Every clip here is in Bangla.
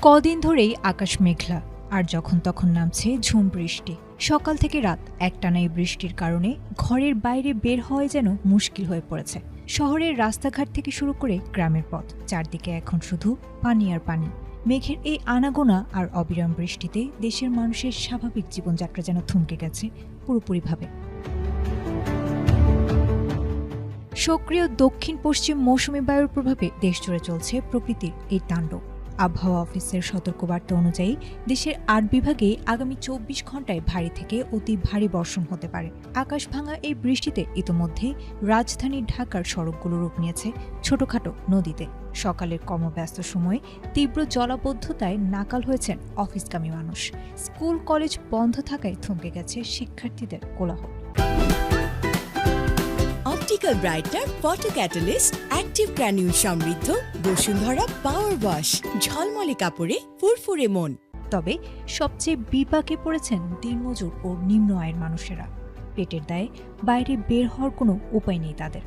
কদিন ধরেই আকাশ মেঘলা, আর যখন তখন নামছে ঝুম বৃষ্টি। সকাল থেকে রাত একটানা এই বৃষ্টির কারণে ঘরের বাইরে বের হওয়া যেন মুশকিল হয়ে পড়েছে। শহরের রাস্তাঘাট থেকে শুরু করে গ্রামের পথ, চারদিকে এখন শুধু পানি আর পানি। মেঘের এই আনাগোনা আর অবিরাম বৃষ্টিতে দেশের মানুষের স্বাভাবিক জীবনযাত্রা যেন থমকে গেছে পুরোপুরিভাবে। সক্রিয় দক্ষিণ পশ্চিম মৌসুমী বায়ুর প্রভাবে দেশজুড়ে চলছে প্রকৃতির এই তাণ্ডব। আবহাওয়া অফিসের সতর্কবার্তা অনুযায়ী দেশের ৮ বিভাগে আগামী ২৪ ঘণ্টায় ভারী থেকে অতি ভারী বর্ষণ হতে পারে। আকাশ ভাঙা এই বৃষ্টিতে ইতোমধ্যে রাজধানী ঢাকার সড়কগুলো রূপ নিয়েছে ছোটখাটো নদীতে। সকালের কর্মব্যস্ত সময়ে তীব্র জলাবদ্ধতায় নাকাল হয়েছেন অফিসগামী মানুষ। স্কুল কলেজ বন্ধ থাকায় থমকে গেছে শিক্ষার্থীদের কোলাহল। Optical brighter photo catalyst active granule সমৃদ্ধ বসুন্ধরা পাওয়ার ওয়াশ, ঝলমলে কাপড়ে ফুরফুরে মন। তবে সবচেয়ে বিপাকে পড়েছেন দিনমজুর ও নিম্ন আয়ের মানুষেরা। পেটের দায়ে বাইরে বের হওয়ার কোনো উপায় নেই তাদের।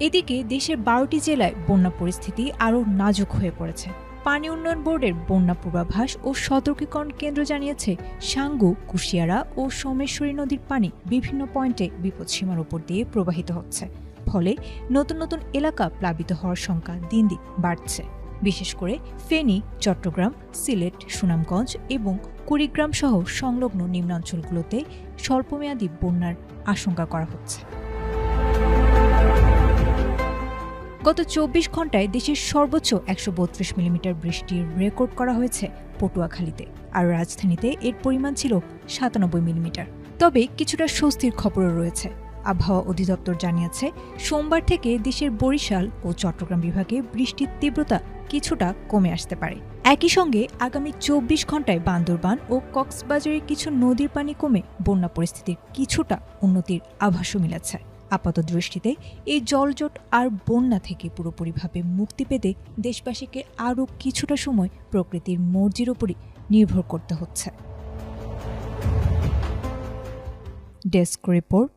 এদিকে দেশের ১২টি জেলায় বন্যা পরিস্থিতি আরও নাজুক হয়ে পড়েছে। পানি উন্নয়ন বোর্ডের বন্যা পূর্বাভাস ও সতর্কীকরণ কেন্দ্র জানিয়েছে, সাঙ্গু, কুশিয়ারা ও সোমেশ্বরী নদীর পানি বিভিন্ন পয়েন্টে বিপদসীমার উপর দিয়ে প্রবাহিত হচ্ছে। ফলে নতুন নতুন এলাকা প্লাবিত হওয়ার সংখ্যা দিন দিন বাড়ছে। বিশেষ করে ফেনী, চট্টগ্রাম, সিলেট, সুনামগঞ্জ এবং কুড়িগ্রাম সহ সংলগ্ন নিম্নাঞ্চলগুলোতে স্বল্পমেয়াদী বন্যার আশঙ্কা করা হচ্ছে। গত ২৪ ঘণ্টায় দেশের সর্বোচ্চ ১৩২ মিলিমিটার বৃষ্টির রেকর্ড করা হয়েছে পটুয়াখালীতে, আর রাজধানীতে এর পরিমাণ ছিল ৯৭ মিলিমিটার। তবে কিছুটা স্বস্তির খবরও রয়েছে। আবহাওয়া অধিদপ্তর জানিয়েছে, সোমবার থেকে দেশের বরিশাল ও চট্টগ্রাম বিভাগে বৃষ্টির তীব্রতা কিছুটা কমে আসতে পারে। একই সঙ্গে আগামী ২৪ ঘণ্টায় বান্দরবান ও কক্সবাজারের কিছু নদীর পানি কমে বন্যা পরিস্থিতির কিছুটা উন্নতির আভাসও মিলেছে। আপাত দৃষ্টিতে এই জলজট আর বন্যা থেকে পুরোপুরিভাবে মুক্তি পেতে দেশবাসীকে আরও কিছুটা সময় প্রকৃতির মর্জির ওপরই নির্ভর করতে হচ্ছে। Desk report.